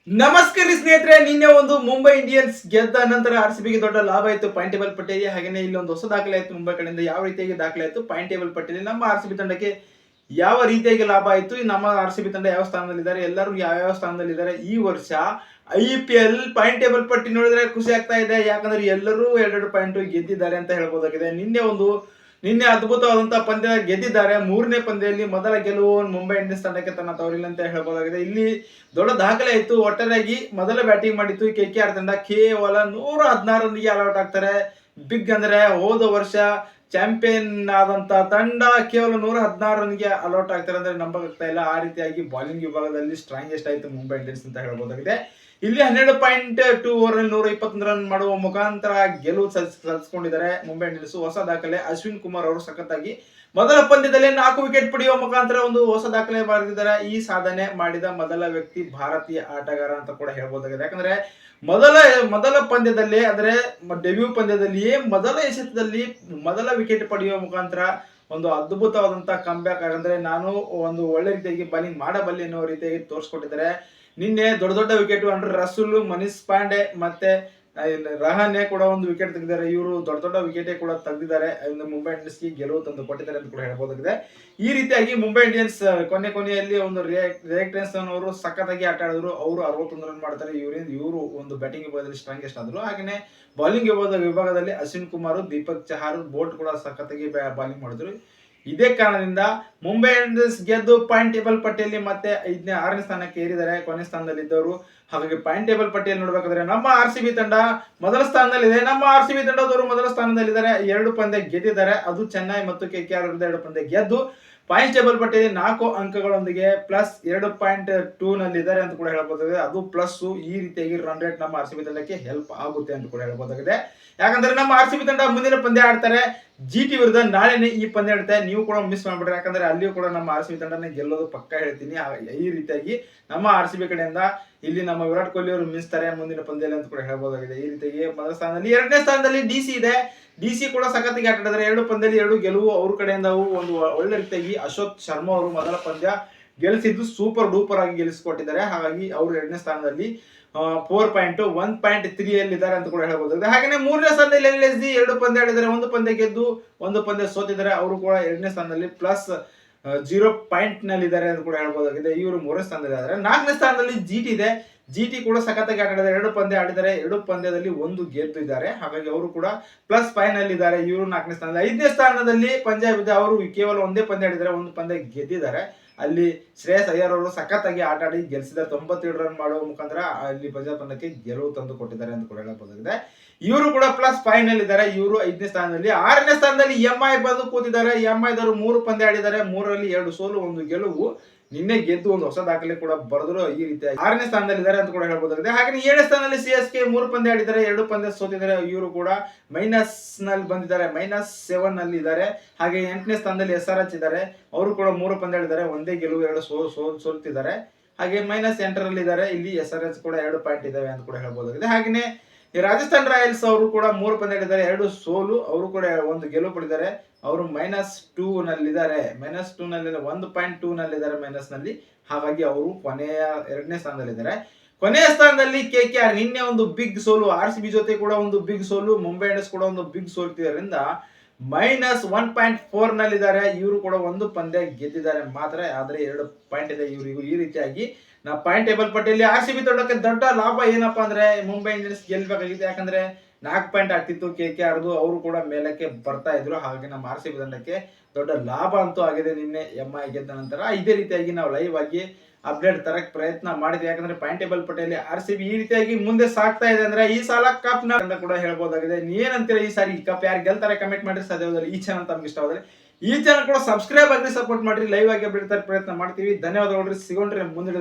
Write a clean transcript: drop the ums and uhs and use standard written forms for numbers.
ನಮಸ್ಕಾರ ಸ್ನೇಹಿತರೆ, ನಿನ್ನೆ ಒಂದು ಮುಂಬೈ ಇಂಡಿಯನ್ಸ್ ಗೆದ್ದ ನಂತರ ಆರ್ಸಿಬಿಗೆ ದೊಡ್ಡ ಲಾಭ ಆಯಿತು ಪಾಯಿಂಟ್ ಟೇಬಲ್ ಪಟ್ಟಿಯಲ್ಲಿ. ಹಾಗೇನೆ ಇಲ್ಲಿ ಒಂದು ಹೊಸ ದಾಖಲೆ ಆಯಿತು ಮುಂಬೈ ಕಡೆಯಿಂದ. ಯಾವ ರೀತಿಯಾಗಿ ದಾಖಲೆ ಆಯಿತು ಪಾಯಿಂಟ್ ಟೇಬಲ್ ಪಟ್ಟಿಯಲ್ಲಿ ನಮ್ಮ ಆರ್ಸಿಬಿ ತಂಡಕ್ಕೆ ಯಾವ ರೀತಿಯಾಗಿ ಲಾಭ ಆಯಿತು, ನಮ್ಮ ಆರ್ಸಿಬಿ ತಂಡ ಯಾವ ಸ್ಥಾನದಲ್ಲಿದ್ದಾರೆ, ಎಲ್ಲರೂ ಯಾವ ಸ್ಥಾನದಲ್ಲಿದ್ದಾರೆ ಈ ವರ್ಷ. IPL ಪಾಯಿಂಟ್ ಟೇಬಲ್ ಪಟ್ಟಿ ನೋಡಿದ್ರೆ ಖುಷಿ ಆಗ್ತಾ ಇದೆ, ಯಾಕಂದ್ರೆ ಎಲ್ಲರೂ 2 ಪಾಯಿಂಟ್ ಗೆದ್ದಿದ್ದಾರೆ ಅಂತ ಹೇಳ್ಬೋದಾಗಿದೆ. ನಿನ್ನೆ ಅದ್ಭುತವಾದಂತಹ ಪಂದ್ಯ ಗೆದ್ದಿದ್ದಾರೆ. ಮೂರನೇ ಪಂದ್ಯದಲ್ಲಿ ಮೊದಲ ಗೆಲುವು ಮುಂಬೈ ಇಂಡಿಯನ್ಸ್ ತಂಡಕ್ಕೆ ತನ್ನ ತವರಿಲ್ಲ ಅಂತ ಹೇಳ್ಬೋದಾಗಿದೆ. ಇಲ್ಲಿ ದೊಡ್ಡ ದಾಖಲೆ ಇತ್ತು. ಒಟ್ಟಾರೆಯಾಗಿ ಮೊದಲ ಬ್ಯಾಟಿಂಗ್ ಮಾಡಿತ್ತು KKR ತಂಡ. ಕೇವಲ 116 ರನ್ಗೆ ಆಲ್ಔಟ್ ಆಗ್ತಾರೆ. ಬಿಗ್ ಅಂದ್ರೆ ಹೋದ ವರ್ಷ ಚಾಂಪಿಯನ್ ಆದಂತ ತಂಡ ಕೇವಲ 116 ರನ್ಗೆ ಆಲ್ಔಟ್ ಆಗ್ತಾರೆ ಅಂದ್ರೆ ನಂಬಕ್ಕಾಗ್ತಾ ಇಲ್ಲ. ಆ ರೀತಿಯಾಗಿ ಬಾಲಿಂಗ್ ವಿಭಾಗದಲ್ಲಿ ಸ್ಟ್ರಾಂಗೆಸ್ಟ್ ಆಯ್ತು ಮುಂಬೈ ಇಂಡಿಯನ್ಸ್ ಅಂತ ಹೇಳ್ಬೋದಾಗಿದೆ. ಇಲ್ಲಿ 12.2 ಓವರ್ ನಲ್ಲಿ 121 ರನ್ ಮಾಡುವ ಮುಖಾಂತರ ಗೆಲುವು ಸಾಧಿಸಿಕೊಂಡಿದ್ದಾರೆ ಮುಂಬೈ ಇಂಡಿಯನ್ಸ್. ಹೊಸ ದಾಖಲೆ. ಅಶ್ವಿನ್ ಕುಮಾರ್ ಅವರು ಸಖತ್ತಾಗಿ ಮೊದಲ ಪಂದ್ಯದಲ್ಲಿ 4 ವಿಕೆಟ್ ಪಡೆಯುವ ಮುಖಾಂತರ ಒಂದು ಹೊಸ ದಾಖಲೆ ಬರೆದಿದ್ದಾರೆ. ಈ ಸಾಧನೆ ಮಾಡಿದ ಮೊದಲ ವ್ಯಕ್ತಿ ಭಾರತೀಯ ಆಟಗಾರ ಅಂತ ಕೂಡ ಹೇಳ್ಬೋದಾಗಿದೆ. ಯಾಕಂದ್ರೆ ಮೊದಲ ಪಂದ್ಯದಲ್ಲಿ ಅಂದ್ರೆ ಡೆಬ್ಯೂ ಪಂದ್ಯದಲ್ಲಿಯೇ ಮೊದಲ ಎಸೆತದಲ್ಲಿ ಮೊದಲ ವಿಕೆಟ್ ಪಡೆಯುವ ಮುಖಾಂತರ ಒಂದು ಅದ್ಭುತವಾದಂತಹ ಕಂಬ್ಯಾಕ್. ಅಂದ್ರೆ ನಾನು ಒಂದು ಒಳ್ಳೆ ರೀತಿಯಾಗಿ ಬಾಲಿಂಗ್ ಮಾಡಬಲ್ಲೆ ಎನ್ನುವ ರೀತಿಯಾಗಿ ತೋರಿಸ್ಕೊಟ್ಟಿದ್ದಾರೆ. ನಿನ್ನೆ ದೊಡ್ಡ ವಿಕೆಟ್ ಅಂದ್ರೆ ರಸೂಲ್, ಮನೀಶ್ ಪಾಂಡೆ ಮತ್ತೆ ರಹಾನೆ ಕೂಡ ಒಂದು ವಿಕೆಟ್ ತೆಗೆದಿದ್ದಾರೆ. ಇವರು ದೊಡ್ಡ ವಿಕೆಟ್ ಕೂಡ ತೆಗೆದಿದ್ದಾರೆ. ಮುಂಬೈ ಇಂಡಿಯನ್ಸ್ ಗೆ ಗೆಲುವು ತಂದು ಕೊಟ್ಟಿದ್ದಾರೆ ಅಂತ ಕೂಡ ಹೇಳ್ಬೋದಾಗಿದೆ. ಈ ರೀತಿಯಾಗಿ ಮುಂಬೈ ಇಂಡಿಯನ್ಸ್ ಕೊನೆಯಲ್ಲಿ ಒಂದು ರಿಯಾಕ್ಟೆನ್ಸ್ ಅವರು ಸಖತ್ತಾಗಿ ಆಟ ಆಡಿದ್ರು. ಅವರು 61 ರನ್ ಮಾಡ್ತಾರೆ. ಇವರು ಒಂದು ಬ್ಯಾಟಿಂಗ್ ವಿಭಾಗದಲ್ಲಿ ಸ್ಟ್ರಾಂಗೆಸ್ಟ್ ಆದ್ರು. ಹಾಗೆ ಬಾಲಿಂಗ್ ವಿಭಾಗದಲ್ಲಿ ಅಶ್ವಿನ್ ಕುಮಾರ್, ದೀಪಕ್ ಚಹಾರ್, ಬೋಲ್ಟ್ ಕೂಡ ಸಖತ್ತಾಗಿ ಬಾಲಿಂಗ್ ಮಾಡಿದ್ರು. ಇದೇ ಕಾರಣದಿಂದ ಮುಂಬೈ ಇಂಡಿಯನ್ಸ್ ಗೆದ್ದು ಪಾಯಿಂಟ್ ಟೇಬಲ್ ಪಟ್ಟಿಯಲ್ಲಿ ಮತ್ತೆ 6ನೇ ಸ್ಥಾನಕ್ಕೆ ಏರಿದ್ದಾರೆ, ಕೊನೆ ಸ್ಥಾನದಲ್ಲಿದ್ದವರು. ಹಾಗಾಗಿ ಪಾಯಿಂಟ್ ಟೇಬಲ್ ಪಟ್ಟಿಯಲ್ಲಿ ನೋಡ್ಬೇಕಾದ್ರೆ ನಮ್ಮ RCB ತಂಡ ಮೊದಲ ಸ್ಥಾನದಲ್ಲಿದೆ. ನಮ್ಮ RCB ತಂಡದವರು ಮೊದಲ ಸ್ಥಾನದಲ್ಲಿದ್ದಾರೆ. 2 ಪಂದ್ಯ ಗೆದ್ದಿದ್ದಾರೆ. ಅದು ಚೆನ್ನೈ ಮತ್ತು KKR ವಿರುದ್ಧ 2 ಪಂದ್ಯ ಗೆದ್ದು ಪಾಯಿಂಟ್ ಟೇಬಲ್ ಪಟ್ಟಿಯಲ್ಲಿ 4 ಅಂಕಗಳೊಂದಿಗೆ ಪ್ಲಸ್ 2.2 ನಲ್ಲಿದ್ದಾರೆ ಅಂತ ಕೂಡ ಹೇಳ್ಬೋದಾಗಿದೆ. ಅದು ಪ್ಲಸ್. ಈ ರೀತಿಯಾಗಿ ರನ್ ರೇಟ್ ನಮ್ಮ RCB ತಂಡಕ್ಕೆ ಹೆಲ್ಪ್ ಆಗುತ್ತೆ ಅಂತ ಕೂಡ ಹೇಳ್ಬೋದಾಗಿದೆ. ಯಾಕಂದ್ರೆ ನಮ್ಮ RCB ತಂಡ ಮುಂದಿನ ಪಂದ್ಯ ಆಡ್ತಾರೆ GT ವಿರುದ್ಧ. ನಾಳೆನೇ ಈ ಪಂದ್ಯ ಆಡ್ತಾರೆ. ನೀವು ಕೂಡ ಮಿಸ್ ಮಾಡ್ಬಿಡ್ರಿ, ಯಾಕಂದ್ರೆ ಅಲ್ಲಿಯೂ ಕೂಡ ನಮ್ಮ RCB ತಂಡನೇ ಗೆಲ್ಲೋದು ಪಕ್ಕ ಹೇಳ್ತೀನಿ. ಈ ರೀತಿಯಾಗಿ ನಮ್ಮ RCB ಕಡೆಯಿಂದ ಇಲ್ಲಿ ನಮ್ಮ ವಿರಾಟ್ ಕೊಹ್ಲಿ ಅವರು ಮಿಸ್ತಾರೆ ಮುಂದಿನ ಪಂದ್ಯದಲ್ಲಿ ಅಂತ ಕೂಡ ಹೇಳ್ಬೋದಾಗಿದೆ. ಈ ರೀತಿಯಾಗಿ ಮೊದಲ ಸ್ಥಾನದಲ್ಲಿ. 2ನೇ ಸ್ಥಾನದಲ್ಲಿ DC ಇದೆ. DC ಕೂಡ ಸಖತ್ತಿಗೆ ಆಟ ಆಡಿದ್ರೆ 2 ಪಂದ್ಯದಲ್ಲಿ 2 ಗೆಲುವು ಅವ್ರ ಕಡೆಯಿಂದ. ಒಂದು ಒಳ್ಳೆ ರೀತಿಯಾಗಿ ಅಶೋಕ್ ಶರ್ಮಾ ಅವರು ಮೊದಲ ಪಂದ್ಯ ಗೆಲ್ಲಿಸಿದ್ದು ಸೂಪರ್ ಡೂಪರ್ ಆಗಿ ಗೆಲ್ಲಿಸಿಕೊಟ್ಟಿದ್ದಾರೆ. ಹಾಗಾಗಿ ಅವರು 2ನೇ ಸ್ಥಾನದಲ್ಲಿ 1.3 ಇದ್ದಾರೆ ಅಂತ ಕೂಡ ಹೇಳ್ಬೋದು. ಹಾಗೆ 3ನೇ ಸ್ಥಾನದಲ್ಲಿ LSG 2 ಪಂದ್ಯ ಆಡಿದ್ದಾರೆ. 1 ಪಂದ್ಯ ಗೆದ್ದು 1 ಪಂದ್ಯ ಸೋತಿದ್ದಾರೆ. ಅವರು ಕೂಡ 2ನೇ ಸ್ಥಾನದಲ್ಲಿ ಪ್ಲಸ್ 0 ಪಾಯಿಂಟ್ ನಲ್ಲಿ ಇದ್ದಾರೆ ಅಂತ ಕೂಡ ಹೇಳ್ಬೋದಾಗಿದೆ. ಇವರು 3ನೇ ಸ್ಥಾನದಲ್ಲಿ ಇದ್ದಾರೆ. 4ನೇ ಸ್ಥಾನದಲ್ಲಿ GT ಇದೆ. GT ಕೂಡ ಸಖತ್ತಾಗಿ ಆಟ ಆಡಿದ್ದಾರೆ. 2 ಪಂದ್ಯ ಆಡಿದ್ದಾರೆ. 2 ಪಂದ್ಯದಲ್ಲಿ 1 ಗೆದ್ದಿದ್ದಾರೆ. ಹಾಗಾಗಿ ಅವರು ಕೂಡ ಪ್ಲಸ್ 5 ನಲ್ಲಿ ಇದ್ದಾರೆ. ಇವರು 4ನೇ ಸ್ಥಾನದಲ್ಲಿ. 5ನೇ ಸ್ಥಾನದಲ್ಲಿ ಪಂಜಾಬ್ ಇದೆ. ಅವರು ಕೇವಲ 1 ಪಂದ್ಯ ಆಡಿದ್ದಾರೆ. 1 ಪಂದ್ಯ ಗೆದ್ದಿದ್ದಾರೆ. ಅಲ್ಲಿ ಶ್ರೇಯಸ್ ಅಯ್ಯರ್ ಅವರು ಸಖತ್ತಾಗಿ ಆಟ ಆಡಿ ಗೆಲ್ಲಿಸಿದ್ದಾರೆ. 97 ರನ್ ಮಾಡುವ ಮುಖಾಂತರ ಅಲ್ಲಿ ಪಂಜಾಬ್ ತಂಡಕ್ಕೆ ಗೆಲುವು ತಂದು ಕೊಟ್ಟಿದ್ದಾರೆ ಅಂತ ಕೂಡ ಹೇಳಬಹುದಾಗಿದೆ. ಇವರು ಕೂಡ ಪ್ಲಸ್ 5 ನಲ್ಲಿ ಇದ್ದಾರೆ. ಇವರು 5ನೇ ಸ್ಥಾನದಲ್ಲಿ. 6ನೇ ಸ್ಥಾನದಲ್ಲಿ MI ಬಂದು ಕೂತಿದ್ದಾರೆ. MI ದವರು 3 ಪಂದ್ಯ ಆಡಿದ್ದಾರೆ. 3ರಲ್ಲಿ 2 ಸೋಲು 1 ಗೆಲುವು. ನಿನ್ನೆ ಗೆದ್ದು ಒಂದು ಹೊಸ ದಾಖಲೆ ಕೂಡ ಬರೆದ್ರು. ಈ ರೀತಿ 6ನೇ ಸ್ಥಾನದಲ್ಲಿ ಇದ್ದಾರೆ ಅಂತ ಕೂಡ ಹೇಳ್ಬೋದಾಗಿದೆ. ಹಾಗೆ 7ನೇ ಸ್ಥಾನದಲ್ಲಿ CSK 3 ಪಂದ್ಯ ಆಡಿದ್ದಾರೆ. 2 ಪಂದ್ಯ ಸೋತಿದ್ದಾರೆ. ಇವರು ಕೂಡ ಮೈನಸ್ ನಲ್ಲಿ ಬಂದಿದ್ದಾರೆ. -7 ನಲ್ಲಿ ಇದ್ದಾರೆ. ಹಾಗೆ 8ನೇ ಸ್ಥಾನದಲ್ಲಿ SRH ಇದ್ದಾರೆ. ಅವರು ಕೂಡ 3 ಪಂದ್ಯ ಆಡಿದ್ದಾರೆ. 1 ಗೆಲುವು 2 ಸೋಲ್ತಿದ್ದಾರೆ. ಹಾಗೆ -8ರಲ್ಲಿ ಇದ್ದಾರೆ. ಇಲ್ಲಿ SRH ಕೂಡ 2 ಪಾಯಿಂಟ್ ಇದಾವೆ ಅಂತ ಕೂಡ ಹೇಳ್ಬೋದಾಗಿದೆ. ಹಾಗೆ ರಾಜಸ್ಥಾನ್ ರಾಯಲ್ಸ್ ಅವರು ಕೂಡ 3 ಪಂದ್ಯ ಆಡಿದ್ದಾರೆ. 2 ಸೋಲು. ಅವರು ಕೂಡ 1 ಗೆಲುವು ಪಡೆದಿದ್ದಾರೆ. ಅವರು -2 ನಲ್ಲಿದ್ದಾರೆ. -2 ನಲ್ಲಿ 1.2 ನಲ್ಲಿದ್ದಾರೆ ಮೈನಸ್ ನಲ್ಲಿ. ಹಾಗಾಗಿ ಅವರು ಕೊನೆಯ 2ನೇ ಸ್ಥಾನದಲ್ಲಿದ್ದಾರೆ. ಕೊನೆಯ ಸ್ಥಾನದಲ್ಲಿ KKR ನಿನ್ನೆ ಒಂದು ಬಿಗ್ ಸೋಲು. RCB ಜೊತೆ ಕೂಡ ಒಂದು ಬಿಗ್ ಸೋಲು. ಮುಂಬೈ ಇಂಡಿಯನ್ಸ್ ಕೂಡ ಒಂದು ಬಿಗ್ ಸೋಲ್ತಿದ್ದರಿಂದ -1.4 ನಲ್ಲಿದ್ದಾರೆ. ಇವರು ಕೂಡ 1 ಪಂದ್ಯ ಗೆದ್ದಿದ್ದಾರೆ ಮಾತ್ರ. ಆದ್ರೆ 2 ಪಾಯಿಂಟ್ ಇದೆ ಇವರಿಗೂ. ಈ ರೀತಿಯಾಗಿ ನಾವು ಪಾಯಿಂಟ್ ಟೇಬಲ್ ಪಟ್ಟಿಯಲ್ಲಿ RCB ತಂಡಕ್ಕೆ ದೊಡ್ಡ ಲಾಭ ಏನಪ್ಪಾ ಅಂದ್ರೆ ಮುಂಬೈ ಇಂಡಿಯನ್ಸ್ ಗೆಲ್ಬೇಕಾಗಿದೆ. ಯಾಕಂದ್ರೆ 4 ಪಾಯಿಂಟ್ ಆಗ್ತಿತ್ತು KKRದು. ಅವರು ಕೂಡ ಮೇಲಕ್ಕೆ ಬರ್ತಾ ಇದ್ರು. ಹಾಗಾಗಿ ನಮ್ಮ RCB ತಂಡಕ್ಕೆ ದೊಡ್ಡ ಲಾಭ ಅಂತೂ ಆಗಿದೆ ನಿನ್ನೆ MI ಗೆದ್ದ ನಂತರ. ಇದೇ ರೀತಿಯಾಗಿ ನಾವು ಲೈವ್ ಆಗಿ ಅಪ್ಡೇಟ್ ತರಕ್ ಪ್ರಯತ್ನ ಮಾಡಿದ್ವಿ. ಯಾಕಂದ್ರೆ ಪಾಯಿಂಟ್ ಟೇಬಲ್ ಪಟ್ಟಿಯಲ್ಲಿ RCB ಈ ರೀತಿಯಾಗಿ ಮುಂದೆ ಸಾಗ್ತಾ ಇದೆ ಅಂದ್ರೆ ಈ ಸಾಲ ಕಪ್ ನ ಕೂಡ ಹೇಳ್ಬೋದಾಗಿದೆ. ಏನಂತೀರಾ ಈ ಸಾರಿ ಕಪ್ ಯಾರು ಗೆಲ್ತಾರೆ ಕಮೆಂಟ್ ಮಾಡಿ. ಸಾಧ್ಯವಾದರೆ ಈ ಚಾನಲ್ ತಮ್ಗೆ ಇಷ್ಟವಾದ್ರೆ ಈ ಚಾನಲ್ ಕೂಡ ಸಬ್ಸ್ಕ್ರೈಬ್ ಆಗಿ ಸಪೋರ್ಟ್ ಮಾಡ್ರಿ. ಲೈವ್ ಆಗಿ ಅಪ್ಡೇಟ್ ತರಕ್ ಪ್ರಯತ್ನ ಮಾಡ್ತೀವಿ. ಧನ್ಯವಾದಗಳು. ಸಿಗೋಣ್ರಿ ಮುಂದೆ.